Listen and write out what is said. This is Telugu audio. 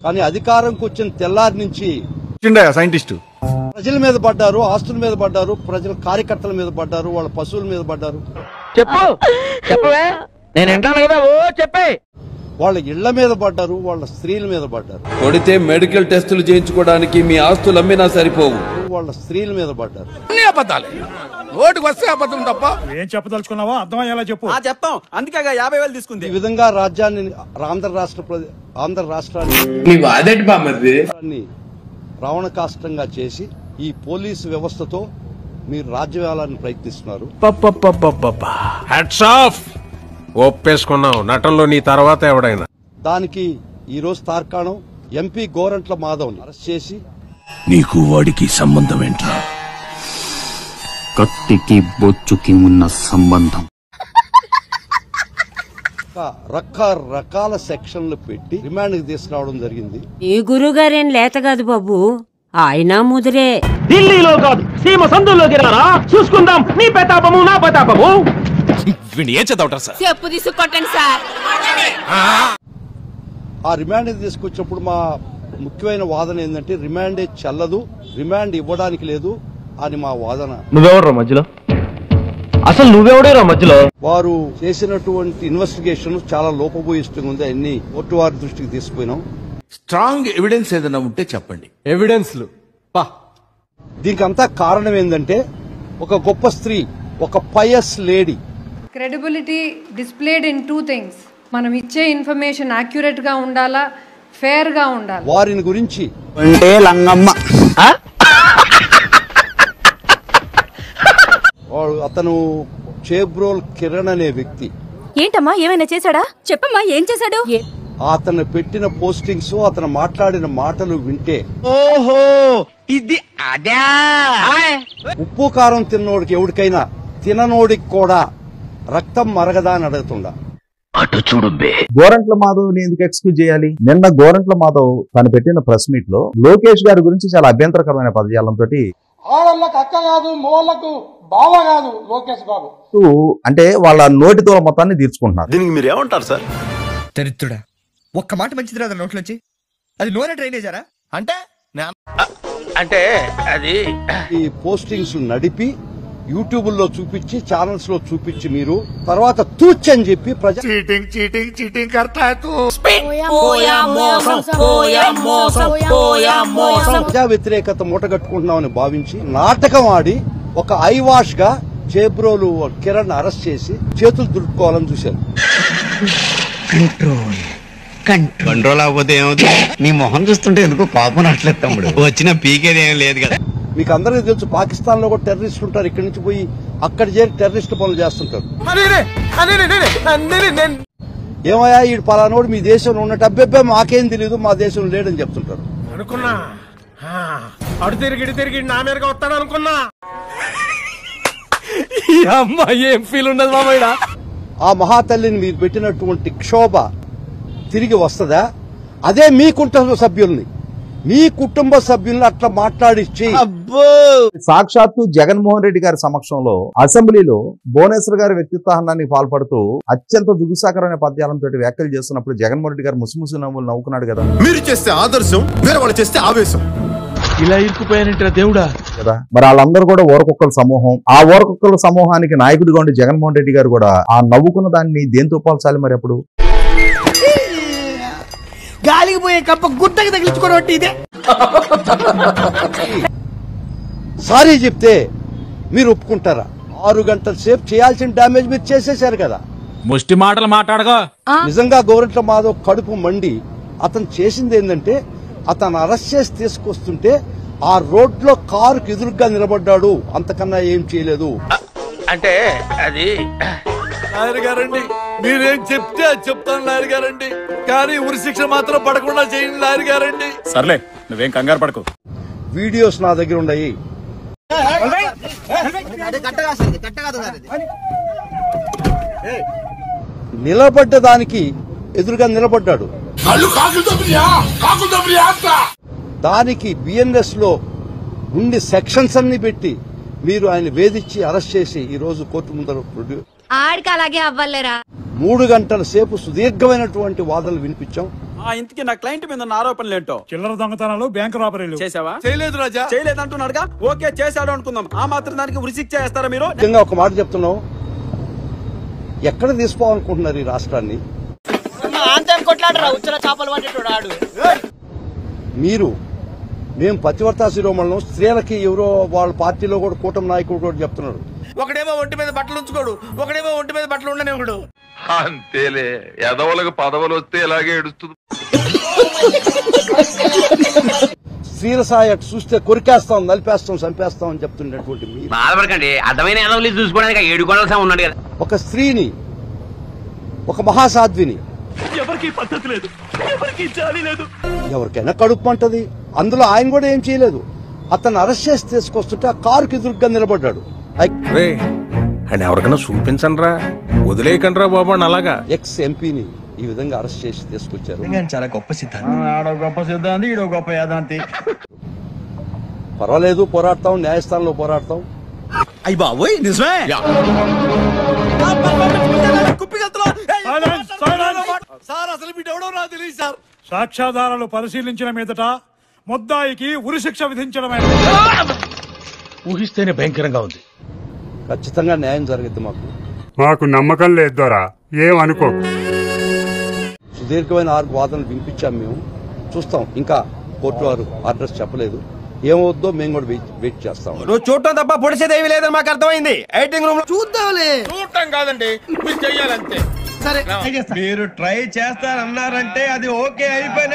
కానీ అధికారంకి వచ్చిన తెల్లారి నుంచి సైంటిస్ట్ ప్రజల మీద పడ్డారు, ఆస్తుల మీద పడ్డారు, ప్రజల కార్యకర్తల మీద పడ్డారు, వాళ్ళ పశువుల మీద పడ్డారు. వాళ్ళ ఇళ్ల మీద పడ్డారు, వాళ్ళ స్త్రీల మీద పడ్డారు. కొడితే మెడికల్ టెస్టులు చేయించుకోవడానికి మీ ఆస్తులు అమ్మినా సరిపోవు. వాళ్ళ స్త్రీల మీద పడ్డారు. ఓటుకు వస్తే అబద్ధం తప్ప ఏం చెప్పదలుచుకున్నావో అర్థమయ్యేలా చెప్పు. చెప్తాం, అందుకే 50,000 తీసుకుంది. ఈ విధంగా రాజ్యాన్ని ఆంధ్ర రాష్ట్రాన్ని రావణ కాష్టంగా చేసి ఈ పోలీసు వ్యవస్థతో మీరు రాజ్యవేళాన్ని ప్రయత్నిస్తున్నారు. ఒప్పేసుకున్నావు నటనలో నీ తర్వాత ఎవడైనా. దానికి ఈ రోజు తార్కాణం ఎంపీ గోరంట్ల మాధవ్ని అరెస్ట్ చేసి నీకు వాడికి సంబంధం ఏంట్రా? కత్తికి బొచ్చుకి ఉన్న సంబంధం. రకరకాల సెక్షన్లు పెట్టి రిమాండ్ కి తీసుకురావడం జరిగింది. ఈ గురుగారేం లేత కాదు బాబు, ఆయన ముదిరే. ఢిల్లీలో కాదు, సీమ సందుల్లోకి రారా, చూసుకుందాం నీ ప్రతాపము నా ప్రతాపము. ఏం చదవటం సార్? చెప్పు తీసుకొట్టండి సార్. ఆ రిమాండ్ తీసుకొచ్చినప్పుడు మా ముఖ్యమైన వాదన ఏంటంటే రిమాండే చెల్లదు, రిమాండ్ ఇవ్వడానికి లేదు అని మా వాదన. నువ్వెవడరా మధ్యలో? అసలు నువ్వెవడేరా మధ్యలో? వారు చేసినటువంటి ఇన్వెస్టిగేషన్ చాలా లోపభూయిష్టంగా ఉంది. అన్ని కోర్టు వారి దృష్టికి తీసుకుపోయినాం. స్ట్రాంగ్ ఎవిడెన్స్ ఏదైనా ఉంటే చెప్పండి. ఎవిడెన్స్లు దీనికి అంతా కారణం ఏంటంటే ఒక గొప్ప స్త్రీ, ఒక pious lady. Credibility displayed in 2 things. మనం ఇచ్చే ఇన్ఫర్మేషన్ యాక్యురేట్ గా ఉండాలా, ఫేర్ గా ఉండాలి. వారిని గురించి అంటే లంగమ్మ అతను చేబ్రోల్ కిరణ్ అనే వ్యక్తి. ఏంటమ్మా ఏమైనా చేశాడా? చెప్పమ్మా ఏం చేశాడు? అతను పెట్టిన పోస్టింగ్స్, అతను మాట్లాడిన మాటలు వింటే ఓహో ఇది అదే. ఉప్పు కారం తిన్నోడికి ఎవరికైనా తిననోడికి కూడా రక్తం మరగదా అని అడుగుతుండా. అటు చూడు బే. గోరంట్ల మాధవ్ ని ఎందుకు ఎక్స్క్యూజ్ చేయాలి? నిన్న గోరంట్ల మాధవ్ తను పెట్టిన ప్రెస్ మీట్ లో లోకేష్ గారి గురించి చాలా అభ్యంతరకరమైన పదజాలంతో ఆడళ్ళకు అక్క కాదు, మోళ్ళకు బావ కాదు లోకేష్ బాబు అంటే వాళ్ళ నోటితో మొత్తాన్ని తీర్చుకుంటున్నారు. దీనికి మీరు ఏమంటారు సార్? దరిద్రుడా, ఒక్క మాట మంచిది రాదు నోట్లోంచి. అది నోరే డ్రైనేజారా? అంటే అది ఈ పోస్టింగ్స్ నడిపి యూట్యూబ్ లో చూపించి, ఛానల్స్ లో చూపించి మీరు తర్వాత తూచని చెప్పి చీటింగ్ కర్తా ప్రజా వ్యతిరేకత మూటగట్టుకుంటున్నామని భావించి నాటకం ఆడి ఒక ఐవాష్ గా చేబ్రోలు కిరణ్ అరెస్ట్ చేసి చేతులు దుడుకోవాలని చూశారు. కంట్రోల్ అవ్వతే ఏమవుతుంది? నీ మొహం చూస్తుంటే ఎందుకు కోపం అట్లేదు తమ్ముడు. వచ్చిన పీకేది ఏం లేదు కదా. మీకు అందరికీ తెలుసు పాకిస్తాన్ లో కూడా టెర్రరిస్టులు ఉంటారు. ఇక్కడి నుంచి పోయి అక్కడ చేరి టెర్రరిస్ట్ పనులు చేస్తుంటారు. ఏమయ్యా ఈ పలానోడు మీ దేశంలో ఉన్నట్టు, అబ్బెబ్బే మాకేం తెలియదు, మా దేశంలో లేడని చెప్తుంటారు. అనుకున్నా అడు తిరిగి నా మీదగా వస్తాడు అనుకున్నా. ఏం ఫీల్ ఉండదు మామయ్య. ఆ మహాతల్లిని మీరు పెట్టినటువంటి క్షోభ తిరిగి వస్తుందా? అదే మీ కుటుంబ సభ్యుల్ని అట్లా మాట్లాడిచ్చి సాక్షాత్తు జగన్మోహన్ రెడ్డి గారి సమక్షంలో అసెంబ్లీలో భువనేశ్వర్ గారి వ్యక్తిత్వానికి పాల్పడుతూ అత్యంత జుగుసాకరమైన పద్యాలంతో వ్యాఖ్యలు చేస్తున్నప్పుడు జగన్మోహన్ రెడ్డి గారు ముసుముసు నవ్వులు నవ్వుకున్నాడు కదా. మీరు చేస్తే ఆదర్శం, వేరే వాళ్ళు చేస్తే ఆవేశం. ఇలా ఇరుక్కుపోయానంటారా దేవుడా కదా. మరి వాళ్ళందరూ కూడా ఊరకొక్కల సమూహం. ఆ ఊరకొక్కల సమూహానికి నాయకుడిగా ఉండి జగన్మోహన్ రెడ్డి గారు కూడా ఆ నవ్వుకున్న దాన్ని దేంతో పోల్చాలి మరి? అప్పుడు గాలికి పోయే కప్ప గుట్టకి తగిలించుకోవడం ఇదే. సారీ చెప్తే మీరు ఒప్పుకుంటారా? 6 గంటల సేపు చేయాల్సిన డ్యామేజ్ మీరు చేసేశారు కదా. ముష్టి మాటలు మాట్లాడగా నిజంగా గోరంట్ల మాధవ్ కడుపు మండి అతను చేసింది ఏంటంటే, అతను అరెస్ట్ చేసి తీసుకొస్తుంటే ఆ రోడ్ లో కారుకు ఎదురుగా నిలబడ్డాడు, అంతకన్నా ఏం చేయలేదు. అంటే అది నాయర్ గారండి, మీరేం చెప్తే అది చెప్తాను నాయర్ గారండి, కానీ ఉరి శిక్ష మాత్రం పడకుండా చేయండి నాయర్ గారండి. సర్లే నువ్వేం కంగారు పడకు. వీడియోస్ నా దగ్గర ఉన్నాయి. నిలబడ్డ దానికి ఎదురుగా నిలబడ్డాడు. దానికి బిఎన్ఎస్ లో ఉండి సెక్షన్స్ అన్ని పెట్టి మీరు ఆయన వేధించి అరెస్ట్ చేసి ఈ రోజు కోర్టు ముందర ఆడికి అలాగే అవ్వలేరా? 3 గంటల సేపు సుదీర్ఘమైనటువంటి వాదనలు వినిపించాం. ఇంతకీ నా క్లయింట్ మీద ఉన్న ఆరోపణలు ఏంటో? చిల్లర దొంగతనాలు, బ్యాంక్ రాబరీలు చేసావా? చేయలేదు రాజా. చేయలేదు అంటున్నాడుగా. ఓకే, చేశాడు అనుకుందాం. ఆ మాత్రం దానికి ఉరిశిక్ష చేస్తారా మీరు? నిజంగా ఒక మాట చెప్తున్నాం, ఎక్కడ తీసుకోవాలనుకుంటున్నారు ఈ రాష్ట్రాన్ని? మేము పతివర్తా శిరోమణులం, స్త్రీలకి ఎవరో వాళ్ళ పార్టీలో కూడా కూటమి నాయకుడు కూడా చెప్తున్నాడు. ఒకడేమో ఒంటి మీద బట్టలు ఉంచుకోడు, ఒకడేమో ఒంటి మీద బట్టలు ఉండనివ్వడు. అంతేలే, ఎదవలకు పదవులు వస్తే ఇలాగే ఏడుస్తుంది. స్త్రీల సాయి అటు చూస్తే కొరికేస్తాం, నలిపేస్తాం, చంపేస్తాం అని చెప్తున్నటువంటి మీరు బాధపడకండి, అర్థమైన ఎదవలు చూసుకోవడానికి 7 గొడవలు ఉన్నాడు కదా. ఒక స్త్రీని, ఒక మహాసాధ్విని ఎవరికి పద్ధతి లేదు, ఎవరికి జాలి లేదు. ఎవరికైనా కడుపు అంటది. అందులో ఆయన కూడా ఏం చేయలేదు. అతను అరెస్ట్ చేసి తీసుకొస్తుంటే ఆ కారుకి ఎదురుగా నిలబడ్డాడు. అండ్ ఎవరికైనా చూపించండి రా, వదిలేయకండి రా బాబు అని అలాగా ఎక్స్ ఎంపీని ఈ విధంగా అరెస్ట్ చేసి తీసుకొచ్చారు. చాలా గొప్ప సిద్ధాంతం. గొప్ప సిద్ధాంతి, ఈడో గొప్ప యాదాంతి. పర్వాలేదు, పోరాడతాం, న్యాయస్థానంలో పోరాడతాం. అయ్యి బాబోయ్, నిజమే. సార్ అసలు మీటెవడో నాకు తెలియదు సార్. సాక్ష్యాధారాలు పరిశీలించిన మీదట ముద్దాయికి ఉరిశిక్ష విధించడమే. ఊహిస్తేనే భయంకరంగా ఉంది. ఖచ్చితంగా న్యాయం జరిగిద్ది. మాకు నమ్మకం లేదు దొరా, ఏమనుకో. సుదీర్ఘమైన 6 వాదనలు వినిపించాం. మేము చూస్తాం, ఇంకా కోర్టు వారు ఆర్డర్స్ చెప్పలేదు. ఏమవుద్దో మేము కూడా వెయిట్ చేస్తాం. నువ్వు చూడటం తప్ప పొడిసేదేవి లేదని మాకు అర్థమైంది. ఎడిటింగ్ రూమ్ లో చూద్దాంలే. చూడటం కాదండి, మీరు చెయ్యాలంతే. మీరు ట్రై చేస్తారన్నారంటే అది ఓకే అయిపోయిన